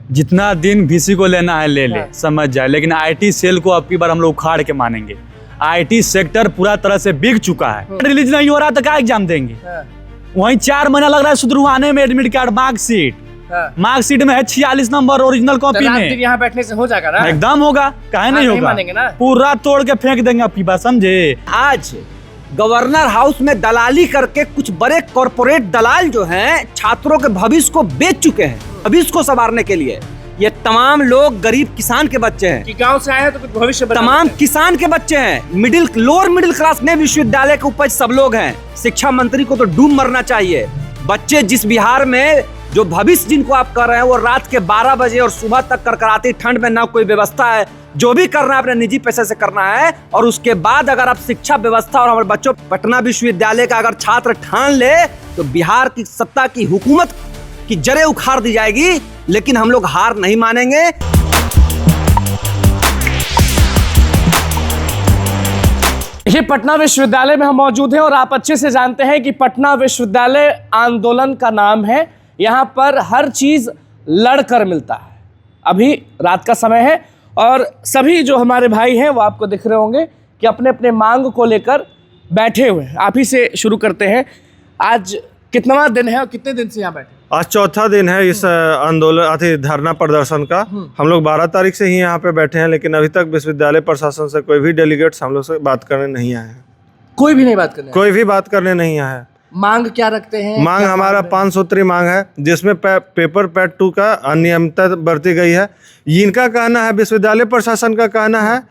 जितना दिन वीसी को लेना है ले ले, समझ जाए, लेकिन आईटी सेल को अब की बार हम लोग उखाड़ के मानेंगे। आईटी सेक्टर पूरा तरह से बिक चुका है। रिलीज नहीं हो रहा तो क्या एग्जाम देंगे? वहीं 4 महीना लग रहा है सुधरवाने में, एडमिट कार्ड, मार्कशीट में है 46 नंबर ओरिजिनल कॉपी में। यहाँ बैठने से हो जाएगा ना? एकदम होगा, काहे नहीं होगा? मानेंगे ना? पूरा तोड़ के फेंक देंगे आपकी बात, समझे? आज गवर्नर हाउस में दलाली करके कुछ बड़े कॉर्पोरेट दलाल जो हैं छात्रों के भविष्य को बेच चुके हैं। भविष्य को संवारने के लिए ये तमाम लोग गरीब किसान के बच्चे हैं कि गांव से आए हैं तो कुछ भविष्य तमाम किसान के बच्चे हैं, लोअर मिडिल क्लास में विश्वविद्यालय के उपज सब लोग हैं। शिक्षा मंत्री को तो डूब मरना चाहिए। बच्चे जिस बिहार में जो भविष्य जिनको आप कर रहे हैं वो रात के 12 बजे और सुबह तक करकराती ठंड में ना कोई व्यवस्था है, जो भी करना है अपने निजी पैसे से करना है। और उसके बाद अगर आप शिक्षा व्यवस्था और हमारे बच्चों पटना विश्वविद्यालय का अगर छात्र ठान ले तो बिहार की सत्ता की हुकूमत की जड़ें उखाड़ दी जाएगी। लेकिन हम लोग हार नहीं मानेंगे। ये पटना विश्वविद्यालय में हम मौजूद हैं और आप अच्छे से जानते हैं कि पटना विश्वविद्यालय आंदोलन का नाम है। यहाँ पर हर चीज लड़कर मिलता है। अभी रात का समय है और सभी जो हमारे भाई हैं वो आपको दिख रहे होंगे कि अपने अपने मांग को लेकर बैठे हुए हैं। आप ही से शुरू करते हैं। आज कितना दिन है और कितने दिन से यहाँ बैठे? आज चौथा दिन है इस आंदोलन धरना प्रदर्शन का। हम लोग 12 तारीख से ही यहाँ पे बैठे हैं, लेकिन अभी तक विश्वविद्यालय प्रशासन से कोई भी डेलीगेट्स हम लोग से बात करने नहीं आए हैं। कोई भी नहीं बात करने? कोई भी बात करने नहीं आया है। मांग क्या रखते हैं? मांग हमारा 5 सूत्री मांग है, जिसमें पेपर पैट 2 का अनियमितता बरती गई है। इनका कहना है, विश्वविद्यालय प्रशासन का कहना है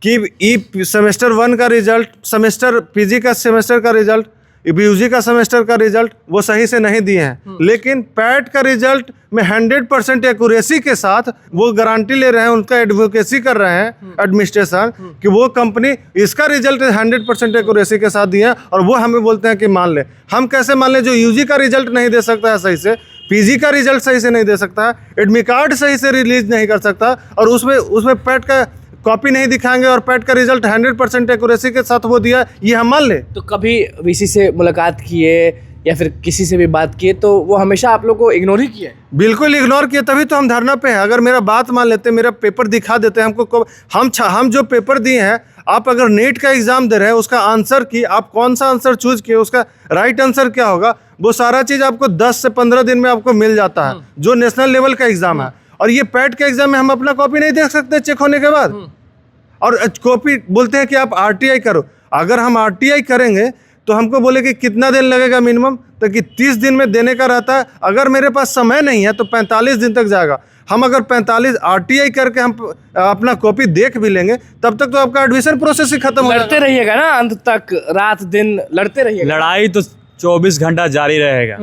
कि सेमेस्टर 1 का रिजल्ट, सेमेस्टर पीजी का सेमेस्टर का रिजल्ट, यूजी का सेमेस्टर का रिजल्ट वो सही से नहीं दिए हैं। लेकिन पैट का रिजल्ट में 100% एक्यूरेसी के साथ वो गारंटी ले रहे हैं, उनका एडवोकेसी कर रहे हैं एडमिनिस्ट्रेशन कि वो कंपनी इसका रिजल्ट 100% एक्यूरेसी के साथ दिए हैं। और वो हमें बोलते हैं कि मान ले। हम कैसे मान ले जो यूजी का रिजल्ट नहीं दे सकता है सही से, पीजी का रिजल्ट सही से नहीं दे सकता है, एडमिट कार्ड सही से रिलीज नहीं कर सकता, और उसमें पैट का कॉपी नहीं दिखाएंगे और पैट का रिजल्ट 100% एक्यूरेसी के साथ वो दिया, ये हम मान ले? तो कभी वीसी से मुलाकात किए या फिर किसी से भी बात किए तो वो हमेशा आप लोग को इग्नोर ही किया? बिल्कुल इग्नोर किए, तभी तो हम धरना पे हैं। अगर मेरा बात मान लेते, मेरा पेपर दिखा देते हमको, हम जो पेपर दिए हैं, आप अगर नीट का एग्जाम दे रहे हैं उसका आंसर की आप कौन सा आंसर चूज किए, उसका राइट आंसर क्या होगा, वो सारा चीज़ आपको 10 से 15 दिन में आपको मिल जाता है, जो नेशनल लेवल का एग्जाम है। और ये पैट के एग्जाम में हम अपना कॉपी नहीं देख सकते चेक होने के बाद। और कॉपी बोलते हैं कि आप आरटीआई करो। अगर हम आरटीआई करेंगे तो हमको बोले कि कितना दिन लगेगा मिनिमम, तो कि 30 दिन में देने का रहता है। अगर मेरे पास समय नहीं है तो 45 दिन तक जाएगा। हम अगर 45 आरटीआई करके हम अपना कॉपी देख भी लेंगे तब तक तो आपका एडमिशन प्रोसेस ही खत्म हो जाएगा। लड़ते रहिएगा ना अंत तक, रात दिन लड़ते रहिएगा। लड़ाई तो 24 घंटा जारी रहेगा।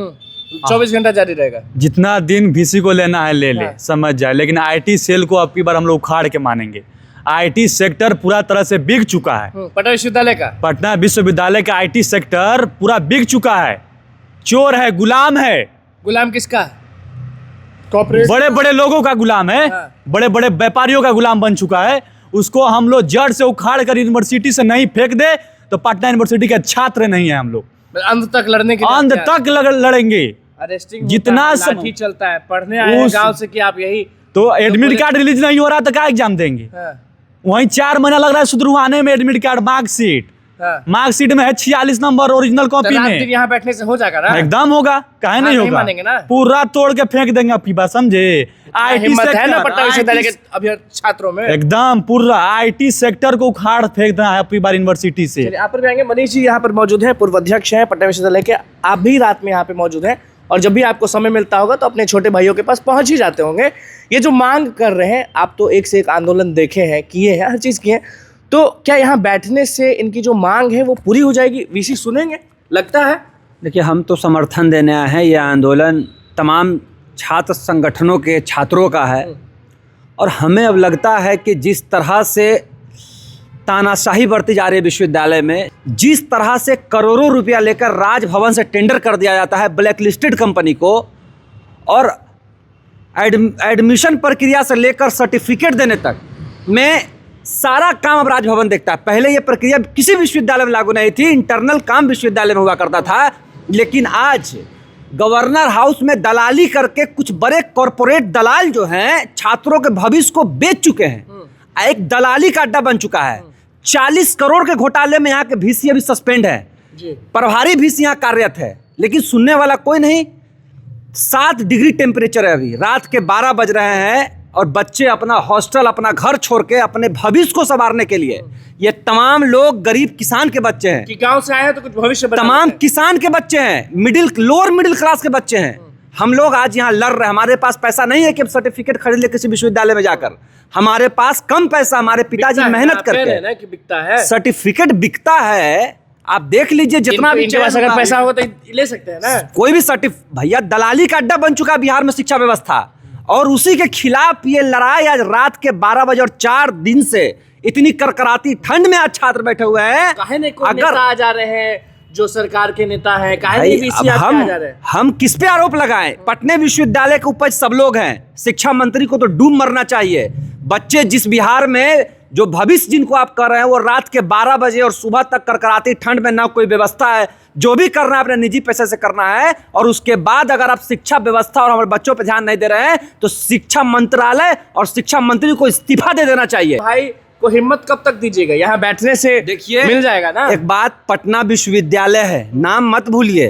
24 घंटा जारी रहेगा। जितना दिन वीसी को लेना है ले ले, समझ जाए, लेकिन आईटी सेल को अब की बार हम लोग उखाड़ के मानेंगे। आईटी सेक्टर पूरा तरह से बिक चुका है। पटना विश्वविद्यालय का, पटना विश्वविद्यालय का आईटी सेक्टर पूरा बिक चुका है। चोर है, गुलाम है। गुलाम किसका? बड़े बड़े लोगों का गुलाम है। बड़े बड़े व्यापारियों का गुलाम बन चुका है। उसको हम लोग जड़ से उखाड़ कर यूनिवर्सिटी से नहीं फेंक दे तो पटना यूनिवर्सिटी के छात्र नहीं है हम लोग। अंत तक लड़ने के अंत तक लड़ेंगे। अरेस्टिंग जितना लाठी चलता है। पढ़ने आए गांव से कि आप यही तो एडमिट कार्ड रिलीज नहीं हो रहा तो क्या एग्जाम देंगे? वहीं 4 महीना लग रहा है सुधरवाने में, एडमिट कार्ड, मार्कशीट में है 46 नंबर ओरिजिनल कॉपी में। यहाँ बैठने से हो जाएगा ना? एकदम होगा, काहे नहीं होगा? मानेंगे ना? पूरा तोड़ के फेंक देंगे आपकी बात, समझे? हिम्मत है ना पटना विश्वविद्यालय के अभी छात्रों में? एकदम पूरा आईटी सेक्टर को उखाड़ फेंक देना है आपकी बार यूनिवर्सिटी से। यहाँ पर भी आएंगे। मनीष जी यहाँ पर मौजूद हैं, पूर्व अध्यक्ष हैं पटना विश्वविद्यालय के। आप भी रात में यहाँ पे मौजूद हैं और जब भी आपको समय मिलता होगा तो अपने छोटे भाइयों के पास पहुंच ही जाते होंगे। ये जो मांग कर रहे हैं, आप तो एक से एक आंदोलन देखे हैं, किए हैं, हर चीज़ किए हैं, तो क्या यहाँ बैठने से इनकी जो मांग है वो पूरी हो जाएगी? वीसी सुनेंगे लगता है? देखिए, हम तो समर्थन देने आए हैं। ये आंदोलन तमाम छात्र संगठनों के छात्रों का है और हमें अब लगता है कि जिस तरह से तानाशाही बढ़ती जा रही है विश्वविद्यालय में, जिस तरह से करोड़ों रुपया लेकर राजभवन से टेंडर कर दिया जाता है ब्लैक लिस्टेड कंपनी को, और एडमिशन प्रक्रिया से लेकर सर्टिफिकेट देने तक में सारा काम अब राजभवन देखता है। पहले ये प्रक्रिया किसी विश्वविद्यालय में लागू नहीं थी, इंटरनल काम विश्वविद्यालय में हुआ करता था। लेकिन आज गवर्नर हाउस में दलाली करके कुछ बड़े कॉरपोरेट दलाल जो हैं छात्रों के भविष्य को बेच चुके हैं। एक दलाली का अड्डा बन चुका है। 40 करोड़ के घोटाले में यहाँ के VC अभी सस्पेंड है, प्रभारी VC यहाँ कार्यरत है, लेकिन सुनने वाला कोई नहीं। 7 डिग्री टेम्परेचर है, अभी रात के 12 बज रहे हैं और बच्चे अपना हॉस्टल, अपना घर छोड़ के अपने भविष्य को संवारने के लिए, ये तमाम लोग गरीब किसान के बच्चे हैं कि गांव से आए हैं तो कुछ भविष्य बना तमाम किसान के बच्चे हैं, लोअर मिडिल क्लास के बच्चे हैं। हम लोग आज यहाँ लड़ रहे हैं। हमारे पास पैसा नहीं है कि सर्टिफिकेट खरीद ले किसी विश्वविद्यालय में जाकर। हमारे पास कम पैसा, हमारे पिताजी मेहनत करके ना कि बिकता है, सर्टिफिकेट बिकता है। आप देख लीजिए जितना भी इनके पास अगर पैसा होगा तो ले सकते हैं ना। कोई भी भैया दलाली का अड्डा बन चुका है बिहार में शिक्षा व्यवस्था, और उसी के खिलाफ ये लड़ाई आज रात के 12 बजे और 4 दिन से इतनी करकराती ठंड में आज छात्र बैठे हुए हैं। काहे नहीं कोई नेता आ जा रहे हैं जो सरकार के नेता हैं, काहे नहीं VC आ जा रहे हैं? हम किस पे आरोप लगाएं? पटना विश्वविद्यालय के उपज सब लोग हैं। शिक्षा मंत्री को तो डूब मरना चाहिए। बच्चे जिस बिहार में जो भविष्य जिनको आप कर रहे हैं वो रात के 12 बजे और सुबह तक करकराती ठंड में ना कोई व्यवस्था है, जो भी करना है अपने निजी पैसे से करना है। और उसके बाद अगर आप शिक्षा व्यवस्था और हमारे बच्चों पे ध्यान नहीं दे रहे हैं तो शिक्षा मंत्रालय और शिक्षा मंत्री को इस्तीफा दे देना चाहिए। भाई को हिम्मत कब तक दीजिएगा? यहाँ बैठने से देखिए मिल जाएगा ना। एक बात, पटना विश्वविद्यालय है, नाम मत भूलिए।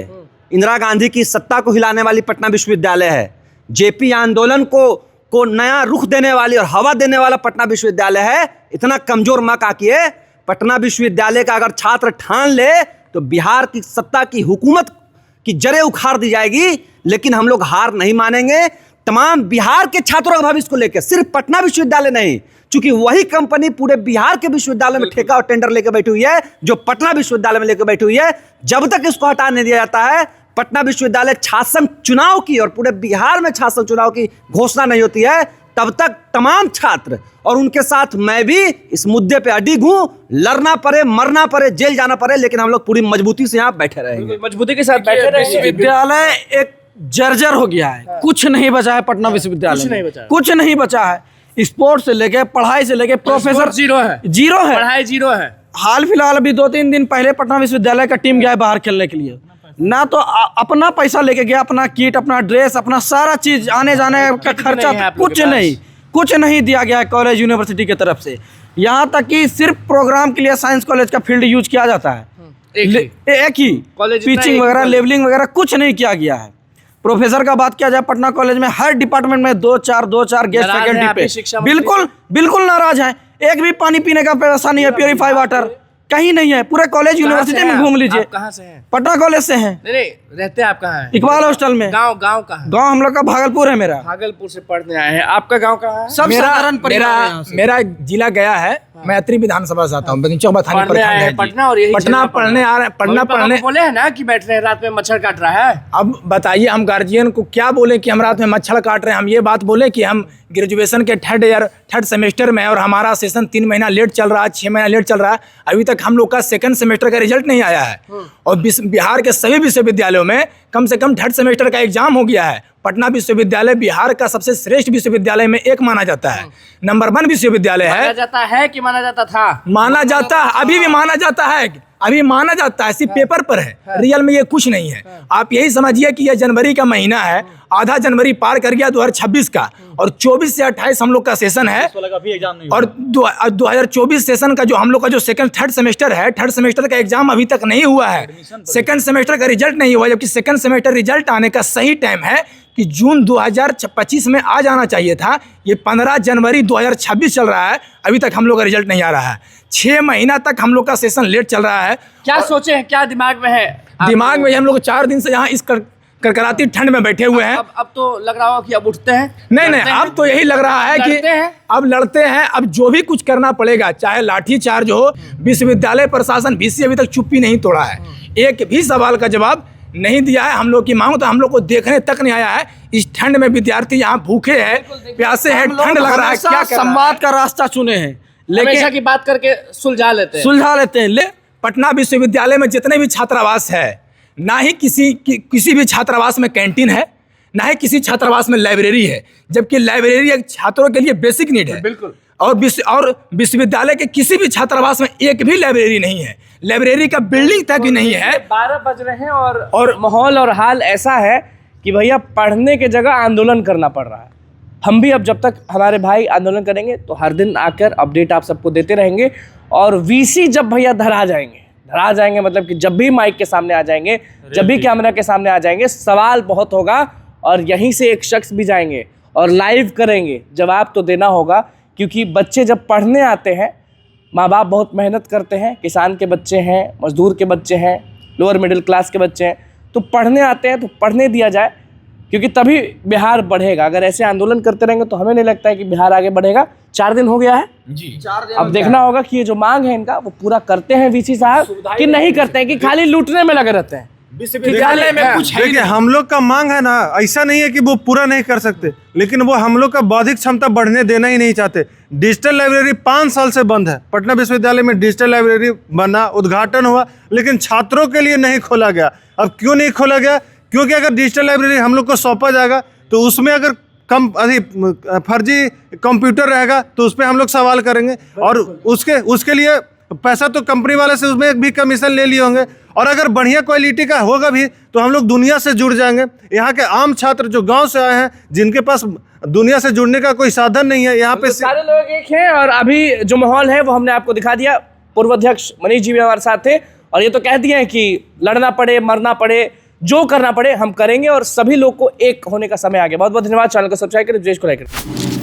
इंदिरा गांधी की सत्ता को हिलाने वाली पटना विश्वविद्यालय है। जेपी आंदोलन को नया रुख देने वाली और हवा देने वाला पटना विश्वविद्यालय है। इतना कमजोर मत आकिए। पटना विश्वविद्यालय का अगर छात्र ठान ले तो बिहार की सत्ता की हुकूमत की जड़ें उखाड़ दी जाएगी, लेकिन हम लोग हार नहीं मानेंगे। तमाम बिहार के छात्रों के भविष्य को लेकर, सिर्फ पटना विश्वविद्यालय नहीं, क्योंकि वही कंपनी पूरे बिहार के विश्वविद्यालय में ठेका और टेंडर लेकर बैठी हुई है जो पटना विश्वविद्यालय में लेकर बैठी हुई है। जब तक इसको हटा नहीं दिया जाता है, पटना विश्वविद्यालय शासन चुनाव की और पूरे बिहार में शासन चुनाव की घोषणा नहीं होती है, तब तक तमाम छात्र और उनके साथ मैं भी इस मुद्दे पे अडिग हूं। लड़ना पड़े, मरना पड़े, जेल जाना पड़े, लेकिन हम लोग पूरी मजबूती से यहाँ बैठे रहेंगे, मजबूती के साथ बैठे रहेंगे। विश्वविद्यालय एक जर्जर हो गया है। कुछ नहीं बचा है पटना विश्वविद्यालय में, कुछ नहीं बचा है। स्पोर्ट्स से लेके, पढ़ाई से लेके, प्रोफेसर जीरो है, पढ़ाई जीरो है। हाल फिलहाल अभी 2-3 दिन पहले पटना विश्वविद्यालय का टीम गया है बाहर खेलने के लिए, ना तो अपना पैसा लेके गया, अपना किट, अपना ड्रेस, अपना सारा चीज, आने जाने का खर्चा, कुछ नहीं दिया गया है कॉलेज यूनिवर्सिटी की तरफ से। यहाँ तक कि सिर्फ प्रोग्राम के लिए साइंस कॉलेज का फील्ड यूज किया जाता है, एक ही टीचिंग वगैरह, लेवलिंग वगैरह कुछ नहीं किया गया है। प्रोफेसर का बात किया जाए, पटना कॉलेज में हर डिपार्टमेंट में 2-4 गेस्ट फैकल्टी पे बिल्कुल नाराज है। एक भी पानी पीने का व्यवस्था नहीं है, प्योरीफाई वाटर कहीं नहीं है। पूरे कॉलेज यूनिवर्सिटी में घूम लीजिए। कहाँ से हैं? पटना कॉलेज से हैं। नहीं, रहते हैं आप कहाँ हैं? इकबाल हॉस्टल में। गांव कहाँ? गांव हम लोग का भागलपुर है। मेरा भागलपुर से पढ़ने आए हैं। आपका गांव कहाँ है? सब साधारण मेरा जिला गया है। मैत्री विधानसभा से आता हूँ, पटना पढ़ने आ रहे हैं। पढ़ने बोले है ना कि बैठ रहे हैं, रात में मच्छर काट रहा है। अब बताइए हम गार्जियन को क्या बोले कि हम रात में मच्छर काट रहे हैं? हम ये बात बोले कि हम ग्रेजुएशन के थर्ड सेमेस्टर में और हमारा सेशन 3 महीना लेट चल रहा है, 6 महीना लेट चल रहा है। अभी तक हम लोग का सेकंड सेमेस्टर का रिजल्ट नहीं आया है। और बिहार के सभी विश्वविद्यालयों में कम से कम थर्ड सेमेस्टर का एग्जाम हो गया है। पटना विश्वविद्यालय बिहार का सबसे श्रेष्ठ विश्वविद्यालय में एक माना जाता है। नंबर 1 विश्वविद्यालय है। माना जाता है कि माना जाता था? माना जाता है, अभी भी माना जाता है, अभी माना जाता है, सिर्फ पेपर पर है, रियल में ये कुछ नहीं है। आप यही समझिए कि यह जनवरी का महीना है, आधा जनवरी पार कर गया 2026 का, और 24 से 28 हम लोग का सेशन है। और 2024 सेशन का जो हम लोग का जो थर्ड सेमेस्टर है, थर्ड सेमेस्टर का एग्जाम अभी तक नहीं हुआ है। सेकंड सेमेस्टर का रिजल्ट नहीं हुआ, जबकि सेकंड सेमेस्टर रिजल्ट आने का सही टाइम है कि जून 2025 में आ जाना चाहिए था। ये 15 जनवरी 2026 चल रहा है, अभी तक हम लोग का रिजल्ट नहीं आ रहा है। 6 महीना तक हम लोग का सेशन लेट चल रहा है। क्या सोचे हैं, क्या दिमाग में है? दिमाग में हम लोग 4 दिन से यहाँ इस करकराती ठंड में बैठे हुए हैं। अब तो लग रहा हो कि अब उठते हैं। नहीं, अब तो यही लग रहा है कि अब लड़ते हैं। अब जो भी कुछ करना पड़ेगा, चाहे लाठी चार्ज हो। विश्वविद्यालय प्रशासन VC अभी तक चुप्पी नहीं तोड़ा है, एक भी सवाल का जवाब नहीं दिया है। हम लोग की मांग तो हम लोग को देखने तक नहीं आया है। इस ठंड में विद्यार्थी यहाँ भूखे हैं, प्यासे हैं, ठंड लग रहा है। क्या संवाद का रास्ता चुने हैं, लेकिन की बात करके सुलझा लेते हैं। पटना विश्वविद्यालय में जितने भी छात्रावास है, ना ही किसी भी छात्रावास में कैंटीन है, ना ही किसी छात्रावास में लाइब्रेरी है, जबकि लाइब्रेरी एक छात्रों के लिए बेसिक नीड है। बिल्कुल। और विश्वविद्यालय के किसी भी छात्रावास में एक भी लाइब्रेरी नहीं है, लाइब्रेरी का बिल्डिंग तक भी नहीं है। 12 बज रहे हैं और माहौल और हाल ऐसा है कि भैया पढ़ने के जगह आंदोलन करना पड़ रहा है। हम भी अब जब तक हमारे भाई आंदोलन करेंगे तो हर दिन आकर अपडेट आप सबको देते रहेंगे। और वीसी जब भैया धरा जाएंगे मतलब कि जब भी माइक के सामने आ जाएंगे, जब भी कैमरा के सामने आ जाएंगे, सवाल बहुत होगा और यहीं से एक शख्स भी जाएंगे और लाइव करेंगे, जवाब तो देना होगा। क्योंकि बच्चे जब पढ़ने आते हैं, माँ बाप बहुत मेहनत करते हैं, किसान के बच्चे हैं, मजदूर के बच्चे हैं, लोअर मिडिल क्लास के बच्चे हैं, तो पढ़ने आते हैं तो पढ़ने दिया जाए, क्योंकि तभी बिहार बढ़ेगा। अगर ऐसे आंदोलन करते रहेंगे तो हमें नहीं लगता है कि बिहार आगे बढ़ेगा। 4 दिन हो गया है जी, अब देखना होगा कि ये जो मांग है इनका वो पूरा करते हैं वीसी साहब कि नहीं करते हैं, कि खाली लूटने में लगे रहते हैं। विश्वविद्यालय में कुछ है देखिए, हम लोग का मांग है ना, ऐसा नहीं है कि वो पूरा नहीं कर सकते, लेकिन वो हम लोग का बौद्धिक क्षमता बढ़ने देना ही नहीं चाहते। डिजिटल लाइब्रेरी 5 साल से बंद है। पटना विश्वविद्यालय में डिजिटल लाइब्रेरी बना, उद्घाटन हुआ, लेकिन छात्रों के लिए नहीं खोला गया। अब क्यों नहीं खोला गया? क्योंकि अगर डिजिटल लाइब्रेरी हम लोग को सौंपा जाएगा तो उसमें अगर फर्जी कंप्यूटर रहेगा तो उस पर हम लोग सवाल करेंगे, और उसके लिए पैसा तो कंपनी वाले से उसमें भी कमीशन ले लिए होंगे। और अगर बढ़िया क्वालिटी का होगा भी तो हम लोग दुनिया से जुड़ जाएंगे। यहाँ के आम छात्र जो गांव से आए हैं, जिनके पास दुनिया से जुड़ने का कोई साधन नहीं है, यहाँ पे सारे लोग एक हैं। और अभी जो माहौल है वो हमने आपको दिखा दिया। पूर्व अध्यक्ष मनीष जी भी हमारे साथ थे और ये तो कह दिए हैं कि लड़ना पड़े, मरना पड़े, जो करना पड़े हम करेंगे और सभी लोग को एक होने का समय आ गया। बहुत बहुत धन्यवाद। चैनल को सब्सक्राइब करें, देश को लाइक करें।